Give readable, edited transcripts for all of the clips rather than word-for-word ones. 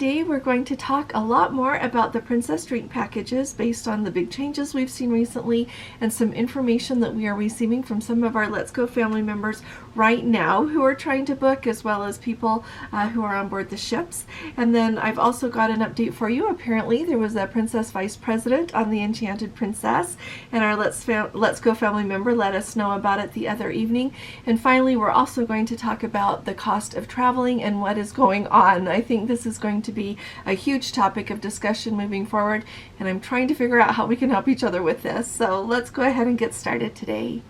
today we're going to talk a lot more about the Princess drink packages based on the big changes we've seen recently and some information that we are receiving from some of our Let's Go family members right now who are trying to book, as well as people who are on board the ships. And then I've also got an update for you. Apparently there was a Princess Vice President on the Enchanted Princess, and our Let's Go family member let us know about it the other evening. And finally, we're also going to talk about the cost of traveling and what is going on. I think this is going to be a huge topic of discussion moving forward, and I'm trying to figure out how we can help each other with this. So let's go ahead and get started today.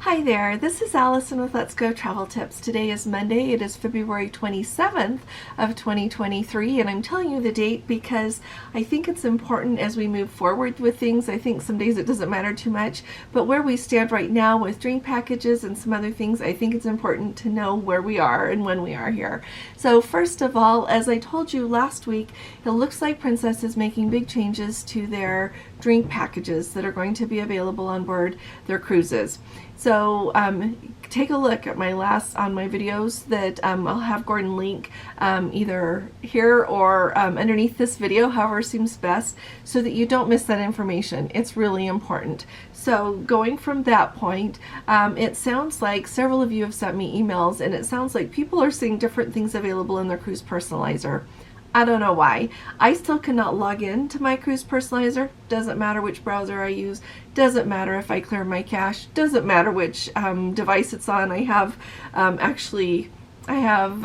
Hi there, this is Allison with Let's Go Travel Tips. Today is Monday. It is February 27th of 2023, and I'm telling you the date because I think it's important as we move forward with things. I think some days it doesn't matter too much, but where we stand right now with drink packages and some other things, I think it's important to know where we are and when we are here. So first of all, as I told you last week, it looks like Princess is making big changes to their drink packages that are going to be available on board their cruises. So take a look at my videos that I'll have Gordon link either here or underneath this video, however seems best, so that you don't miss that information. It's really important. So going from that point, it sounds like several of you have sent me emails, and it sounds like people are seeing different things available in their cruise personalizer. I don't know why. I still cannot log in to my cruise personalizer. Doesn't matter which browser I use. Doesn't matter if I clear my cache. Doesn't matter which device it's on. I have I have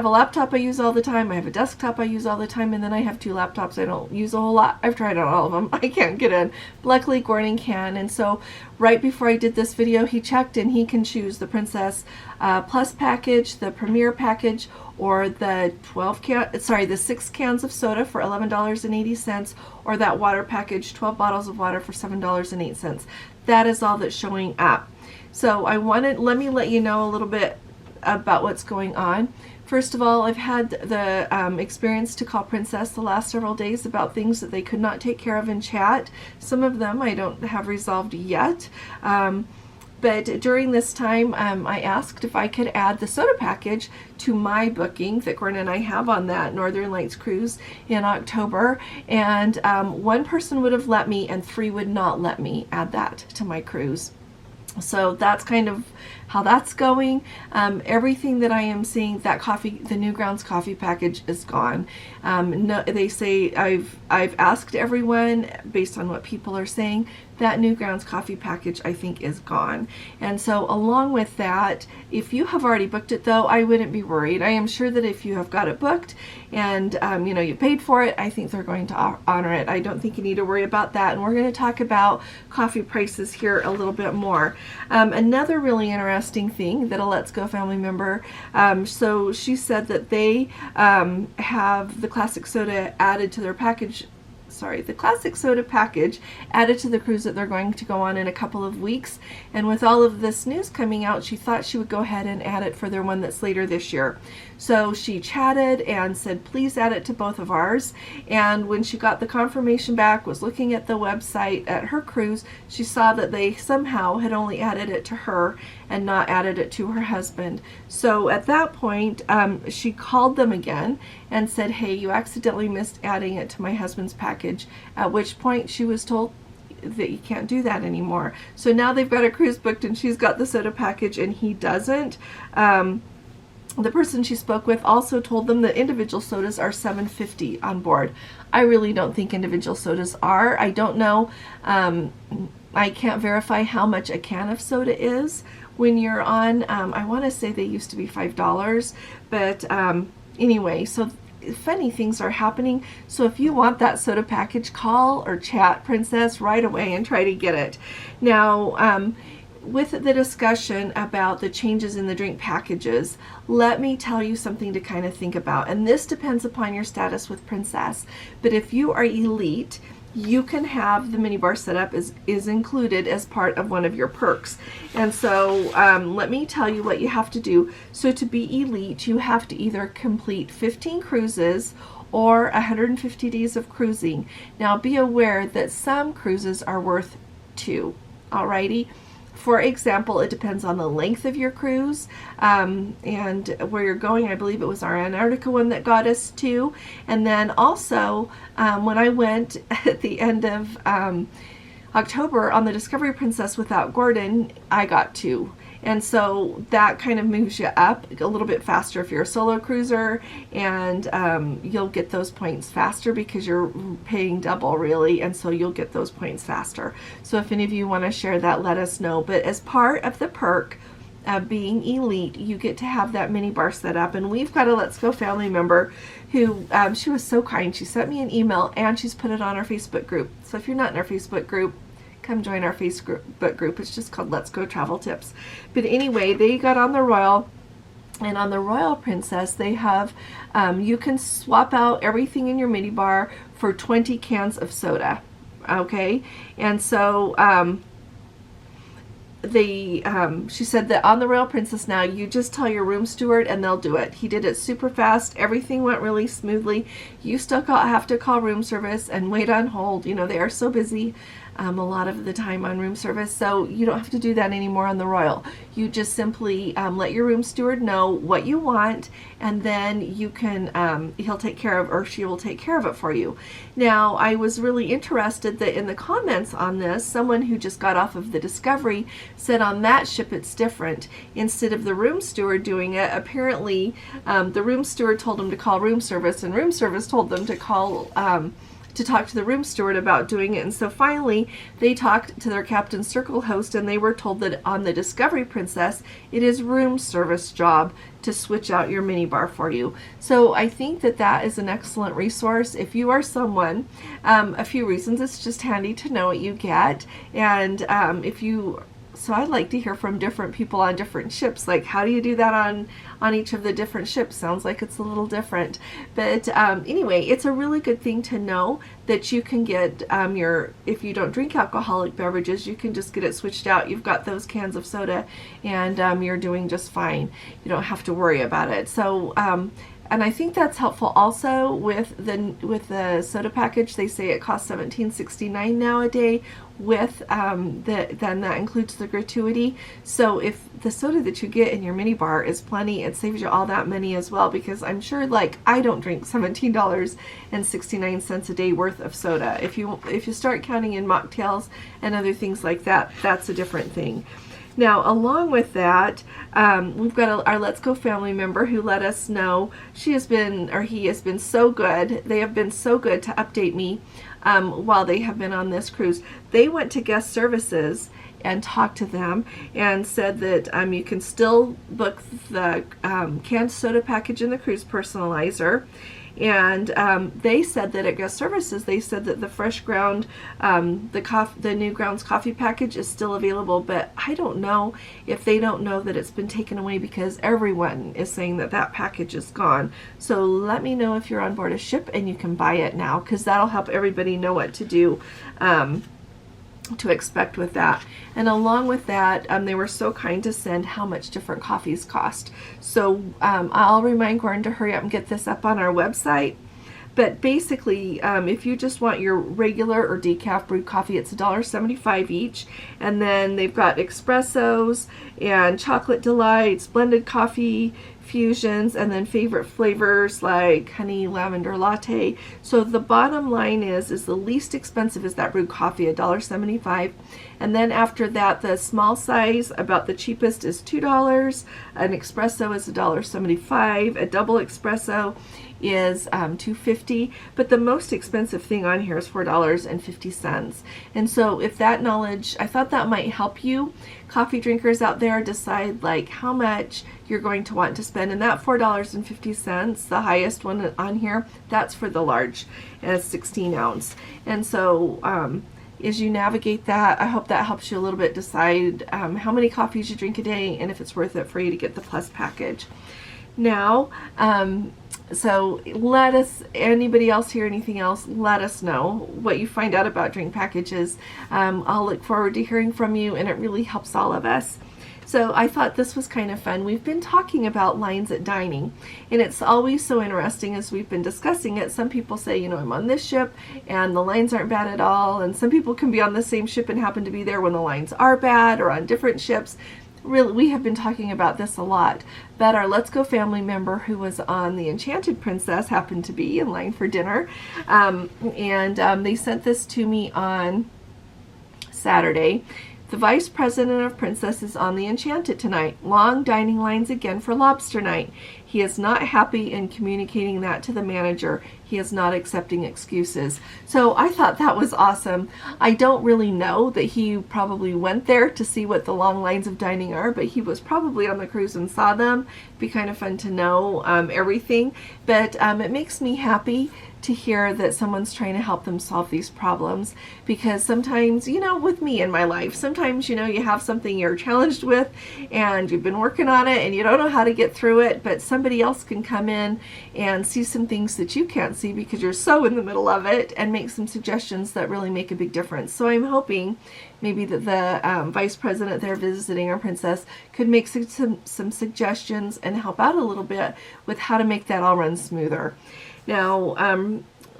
a laptop I use all the time, I have a desktop I use all the time, and then I have two laptops I don't use a whole lot. I've tried out all of them. I can't get in. Luckily Gordon can, and so right before I did this video he checked and he can choose the Princess Plus package, the Premier package, or the 6 cans of soda for $11.80, or that water package, 12 bottles of water for $7.08. That is all that's showing up. So let me let you know a little bit about what's going on. First of all, I've had the experience to call Princess the last several days about things that they could not take care of in chat. Some of them I don't have resolved yet. But during this time, I asked if I could add the soda package to my booking that Gordon and I have on that Northern Lights cruise in October. And one person would have let me, and 3 would not let me add that to my cruise. So that's kind of how that's going. Everything that I am seeing, that coffee, the Newgrounds coffee package is gone. No, they say I've asked everyone based on what people are saying. That Newgrounds coffee package I think is gone. And so along with that, if you have already booked it though, I wouldn't be worried. I am sure that if you have got it booked and you know, you paid for it, I think they're going to honor it. I don't think you need to worry about that. And we're going to talk about coffee prices here a little bit more. Another really interesting thing that a Let's Go family member, so she said that they have the classic soda added to their package. The classic soda package added to the cruise that they're going to go on in a couple of weeks, and with all of this news coming out, she thought she would go ahead and add it for their one that's later this year. So she chatted and said please add it to both of ours, and when she got the confirmation back, was looking at the website at her cruise, she saw that they somehow had only added it to her and not added it to her husband. So at that point she called them again and said, hey, you accidentally missed adding it to my husband's package, at which point she was told that you can't do that anymore. So now they've got a cruise booked and she's got the soda package and he doesn't. The person she spoke with also told them that individual sodas are $7.50 on board. I really don't think individual sodas are. I don't know. I can't verify how much a can of soda is when you're on. I want to say they used to be $5, but anyway, so funny things are happening. So if you want that soda package, call or chat Princess right away and try to get it. Now, with the discussion about the changes in the drink packages, let me tell you something to kind of think about. And this depends upon your status with Princess. But if you are elite, you can have the minibar setup is included as part of one of your perks. And so let me tell you what you have to do. So to be elite, you have to either complete 15 cruises or 150 days of cruising. Now be aware that some cruises are worth 2. Alrighty. For example, it depends on the length of your cruise and where you're going. I believe it was our Antarctica one that got us 2. And then also, when I went at the end of October on the Discovery Princess without Gordon, I got 2. And so that kind of moves you up a little bit faster if you're a solo cruiser, and you'll get those points faster because you're paying double really, and so you'll get those points faster. So if any of you want to share that, let us know. But as part of the perk of being elite, you get to have that mini bar set up, and we've got a Let's Go family member who she was so kind. She sent me an email and she's put it on our Facebook group. So if you're not in our Facebook group, come join our Facebook group. It's just called Let's Go Travel Tips. But anyway, they got on the Royal, and on the Royal Princess they have you can swap out everything in your mini bar for 20 cans of soda. Okay, and so she said that on the Royal Princess now you just tell your room steward and they'll do it. He did it super fast. Everything went really smoothly. You still have to call room service and wait on hold. You know, they are so busy a lot of the time on room service, so you don't have to do that anymore on the Royal. You just simply let your room steward know what you want, and then you can he'll take care of, or she will take care of it for you. Now, I was really interested that in the comments on this, someone who just got off of the Discovery said on that ship it's different. Instead of the room steward doing it, apparently the room steward told them to call room service, and room service told them to call to talk to the room steward about doing it. And so finally they talked to their Captain Circle host, and they were told that on the Discovery Princess it is room service job to switch out your mini bar for you. So I think that that is an excellent resource if you are someone. A few reasons. It's just handy to know what you get, and so I'd like to hear from different people on different ships. Like, how do you do that on each of the different ships? Sounds like it's a little different. But anyway, it's a really good thing to know that you can get if you don't drink alcoholic beverages, you can just get it switched out. You've got those cans of soda, and you're doing just fine. You don't have to worry about it. So and I think that's helpful also with the soda package. They say it costs $17.69 now a day. With then that includes the gratuity. So if the soda that you get in your mini bar is plenty, it saves you all that money as well, because I'm sure, like, I don't drink $17.69 a day worth of soda. If you start counting in mocktails and other things like that, that's a different thing. Now, along with that, we've got our Let's Go family member who let us know he has been so good. They have been so good to update me while they have been on this cruise. They went to guest services and talked to them and said that you can still book the canned soda package in the cruise personalizer. And they said that at guest services, they said that the fresh ground, the new grounds coffee package is still available, but I don't know if they don't know that it's been taken away, because everyone is saying that that package is gone. So let me know if you're on board a ship and you can buy it now, because that'll help everybody know what to do. To expect with that. And along with that, they were so kind to send how much different coffees cost. So I'll remind Gordon to hurry up and get this up on our website. But basically, if you just want your regular or decaf brewed coffee, it's $1.75 each. And then they've got espressos and chocolate delights, blended coffee fusions, and then favorite flavors like honey lavender latte. So the bottom line is the least expensive is that brewed coffee, $1.75. And then after that, the small size, about the cheapest, is $2. An espresso is $1.75. A double espresso is $2.50, but the most expensive thing on here is $4.50. And so if that knowledge, I thought that might help you coffee drinkers out there decide like how much you're going to want to spend. And that $4.50, the highest one on here, that's for the large, and it's 16 ounce. And so as you navigate that, I hope that helps you a little bit decide how many coffees you drink a day and if it's worth it for you to get the plus package. Now, so let us, anybody else hear anything else, let us know what you find out about drink packages. I'll look forward to hearing from you, and it really helps all of us. So I thought this was kind of fun. We've been talking about lines at dining, and it's always so interesting as we've been discussing it. Some people say, I'm on this ship and the lines aren't bad at all, and some people can be on the same ship and happen to be there when the lines are bad, or on different ships. Really, we have been talking about this a lot, but our Let's Go family member who was on the Enchanted Princess happened to be in line for dinner, and they sent this to me on Saturday. The vice president of Princess is on the Enchanted tonight. Long dining lines again for lobster night. He is not happy in communicating that to the manager. He is not accepting excuses. So I thought that was awesome. I don't really know that he probably went there to see what the long lines of dining are, but he was probably on the cruise and saw them. It'd be kind of fun to know everything. But it makes me happy to hear that someone's trying to help them solve these problems, because sometimes, with me in my life, sometimes, you have something you're challenged with and you've been working on it and you don't know how to get through it, but somebody else can come in and see some things that you can't see because you're so in the middle of it, and make some suggestions that really make a big difference. So I'm hoping maybe that the vice president there visiting our princess could make some suggestions and help out a little bit with how to make that all run smoother. Now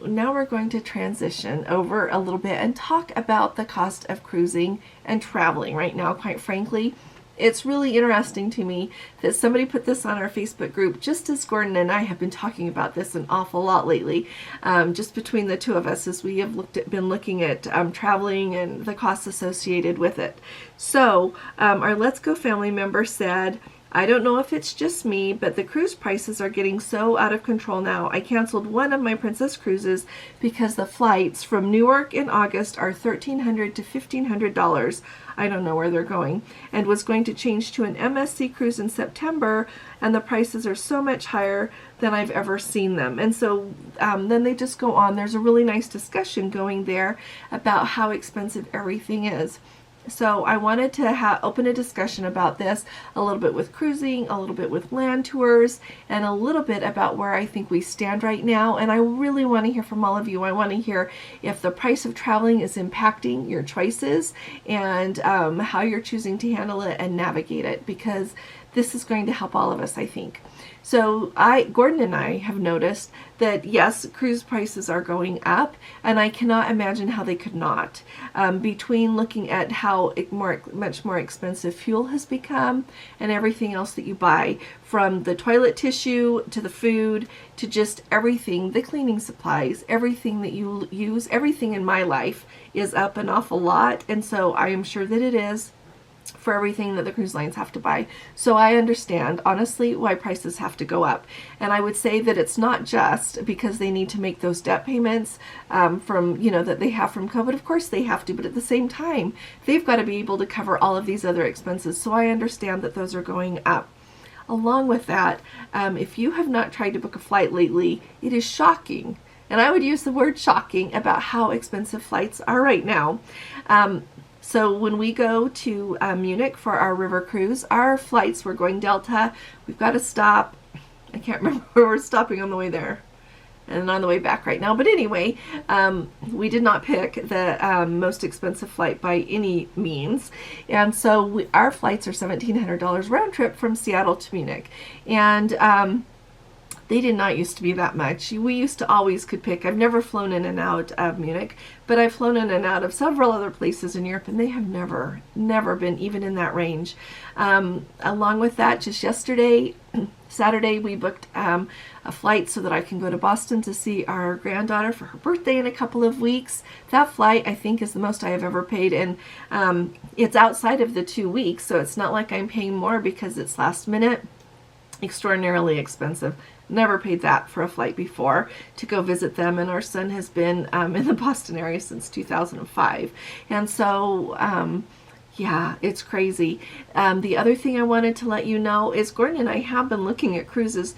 we're going to transition over a little bit and talk about the cost of cruising and traveling right now. Quite frankly, it's really interesting to me that somebody put this on our Facebook group, just as Gordon and I have been talking about this an awful lot lately, just between the two of us, as we have been looking at traveling and the costs associated with it. So our Let's Go family member said, I don't know if it's just me, but the cruise prices are getting so out of control now. I canceled one of my Princess cruises because the flights from Newark in August are $1,300 to $1,500. I don't know where they're going, and was going to change to an MSC cruise in September, and the prices are so much higher than I've ever seen them. And so then they just go on. There's a really nice discussion going there about how expensive everything is. So I wanted to open a discussion about this, a little bit with cruising, a little bit with land tours, and a little bit about where I think we stand right now. And I really want to hear from all of you. I want to hear if the price of traveling is impacting your choices, and how you're choosing to handle it and navigate it, because this is going to help all of us, I think. So Gordon and I have noticed that yes, cruise prices are going up, and I cannot imagine how they could not. Between looking at how much more expensive fuel has become, and everything else that you buy, from the toilet tissue to the food to just everything, the cleaning supplies, everything that you use, everything in my life is up an awful lot, and so I am sure that it is for everything that the cruise lines have to buy. So I understand, honestly, why prices have to go up. And I would say that it's not just because they need to make those debt payments from, that they have from COVID. Of course they have to, but at the same time, they've got to be able to cover all of these other expenses. So I understand that those are going up. Along with that, if you have not tried to book a flight lately, it is shocking. And I would use the word shocking about how expensive flights are right now. So when we go to Munich for our river cruise, our flights, we're going Delta. We've got to stop. I can't remember where we're stopping on the way there and on the way back right now. But anyway, we did not pick the most expensive flight by any means. And so our flights are $1,700 round trip from Seattle to Munich. And they did not used to be that much. We used to always could pick. I've never flown in and out of Munich, but I've flown in and out of several other places in Europe, and they have never been even in that range. Along with that, just yesterday, Saturday, we booked a flight so that I can go to Boston to see our granddaughter for her birthday in a couple of weeks. That flight, I think, is the most I have ever paid, and it's outside of the 2 weeks, so it's not like I'm paying more because it's last minute. Extraordinarily expensive. Never paid that for a flight before to go visit them, and our son has been in the Boston area since 2005, and so yeah, it's crazy. The other thing I wanted to let you know is Gordon and I have been looking at cruises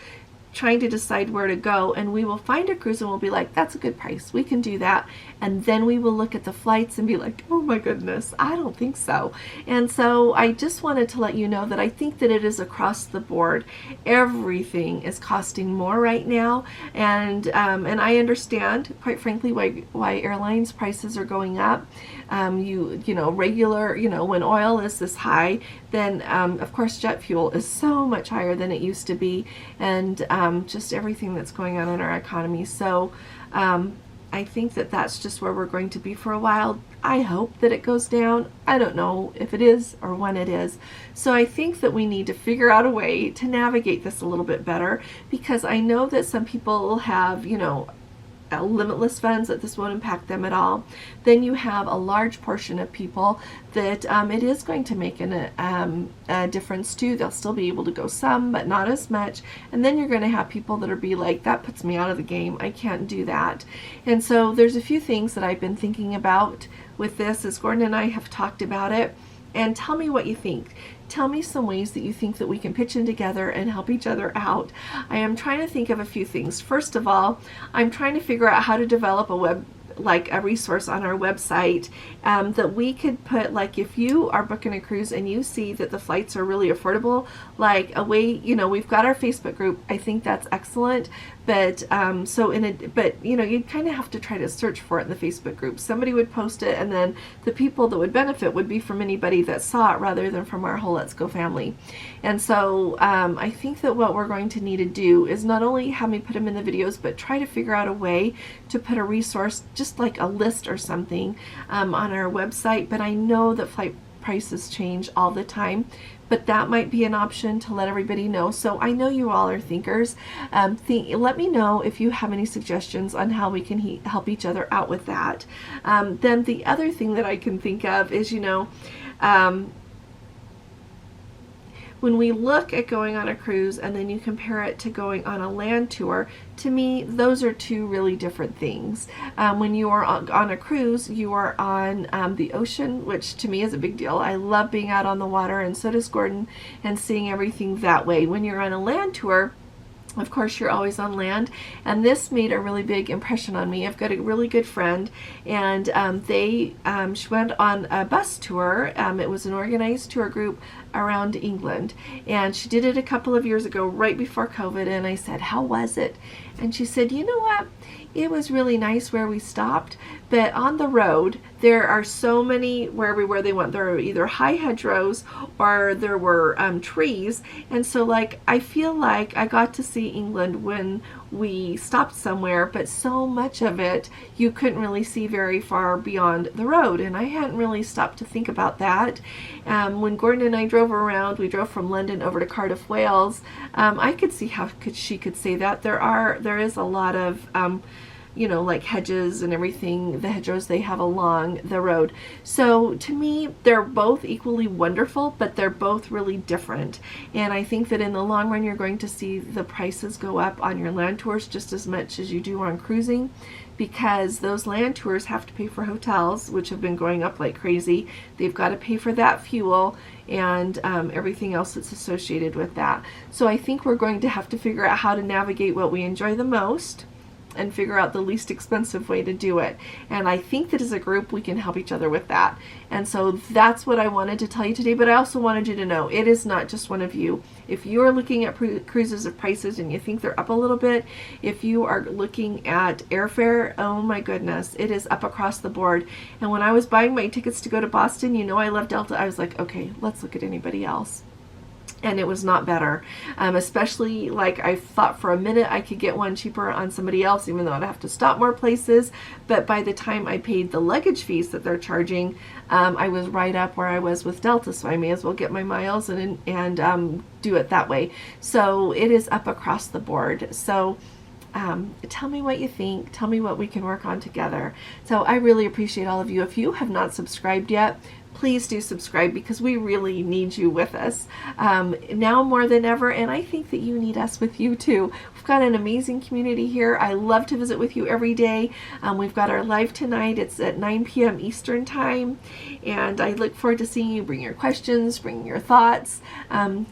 trying to decide where to go, and we will find a cruise and we'll be like, that's a good price, we can do that. And then we will look at the flights and be like, oh my goodness, I don't think so. And so I just wanted to let you know that I think that it is across the board. Everything is costing more right now, and I understand, quite frankly, why airlines prices are going up. Regular, when oil is this high, then of course jet fuel is so much higher than it used to be, and just everything that's going on in our economy. So I think that that's just where we're going to be for a while. I hope that it goes down. I don't know if it is or when it is. So I think that we need to figure out a way to navigate this a little bit better, because I know that some people have, limitless funds, that this won't impact them at all. Then you have a large portion of people that it is going to make a difference too. They'll still be able to go some, but not as much. And then you're going to have people that are be like, that puts me out of the game, I can't do that. And so there's a few things that I've been thinking about with this, as Gordon and I have talked about it. And tell me what you think. Tell me some ways that you think that we can pitch in together and help each other out. I am trying to think of a few things. First of all, I'm trying to figure out how to develop a resource on our website that we could put, like, if you are booking a cruise and you see that the flights are really affordable, like a way, we've got our Facebook group. I think that's excellent. But you'd kind of have to try to search for it in the Facebook group. Somebody would post it, and then the people that would benefit would be from anybody that saw it rather than from our whole Let's Go family. And so I think that what we're going to need to do is not only have me put them in the videos, but try to figure out a way to put a resource, just like a list or something, on our website. But I know that flight prices change all the time, but that might be an option to let everybody know. So I know you all are thinkers. Let me know if you have any suggestions on how we can help each other out with that. Then the other thing that I can think of is, when we look at going on a cruise and then you compare it to going on a land tour, to me, those are two really different things. When you are on a cruise, you are on the ocean, which to me is a big deal. I love being out on the water, and so does Gordon, and seeing everything that way. When you're on a land tour, of course, you're always on land, and this made a really big impression on me. I've got a really good friend, and she went on a bus tour. It was an organized tour group around England, and she did it a couple of years ago, right before COVID, and I said, how was it? And she said, you know what? It was really nice where we stopped, but on the road, there are so many, wherever they went, there were either high hedgerows or there were trees, and so I feel like I got to see England when we stopped somewhere, but so much of it you couldn't really see very far beyond the road, and I hadn't really stopped to think about that. When Gordon and I drove around, we drove from London over to Cardiff, Wales. I could see how she could say that there is a lot of like hedges and everything, the hedgerows they have along the road. So to me, they're both equally wonderful, but they're both really different. And I think that in the long run, you're going to see the prices go up on your land tours just as much as you do on cruising, because those land tours have to pay for hotels, which have been going up like crazy. They've got to pay for that fuel and everything else that's associated with that. So I think we're going to have to figure out how to navigate what we enjoy the most and figure out the least expensive way to do it. And I think that as a group, we can help each other with that. And so that's what I wanted to tell you today, but I also wanted you to know it is not just one of you. If you're looking at cruises of prices and you think they're up a little bit, if you are looking at airfare, oh my goodness, it is up across the board. And when I was buying my tickets to go to Boston, I love Delta, I was like, okay, let's look at anybody else. And it was not better, especially I thought for a minute I could get one cheaper on somebody else, even though I'd have to stop more places. But by the time I paid the luggage fees that they're charging, I was right up where I was with Delta, so I may as well get my miles and do it that way. So it is up across the board. So tell me what you think. Tell me what we can work on together. So I really appreciate all of you. If you have not subscribed yet, please do subscribe because we really need you with us now more than ever, and I think that you need us with you too. We've got an amazing community here. I love to visit with you every day. We've got our live tonight. It's at 9 p.m. Eastern time, and I look forward to seeing you. Bring your questions, bring your thoughts.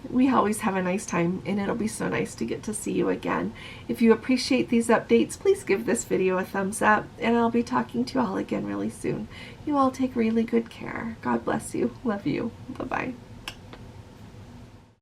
We always have a nice time, and it'll be so nice to get to see you again. If you appreciate these updates, please give this video a thumbs up, and I'll be talking to you all again really soon. You all take really good care. God bless you. Love you. Bye-bye.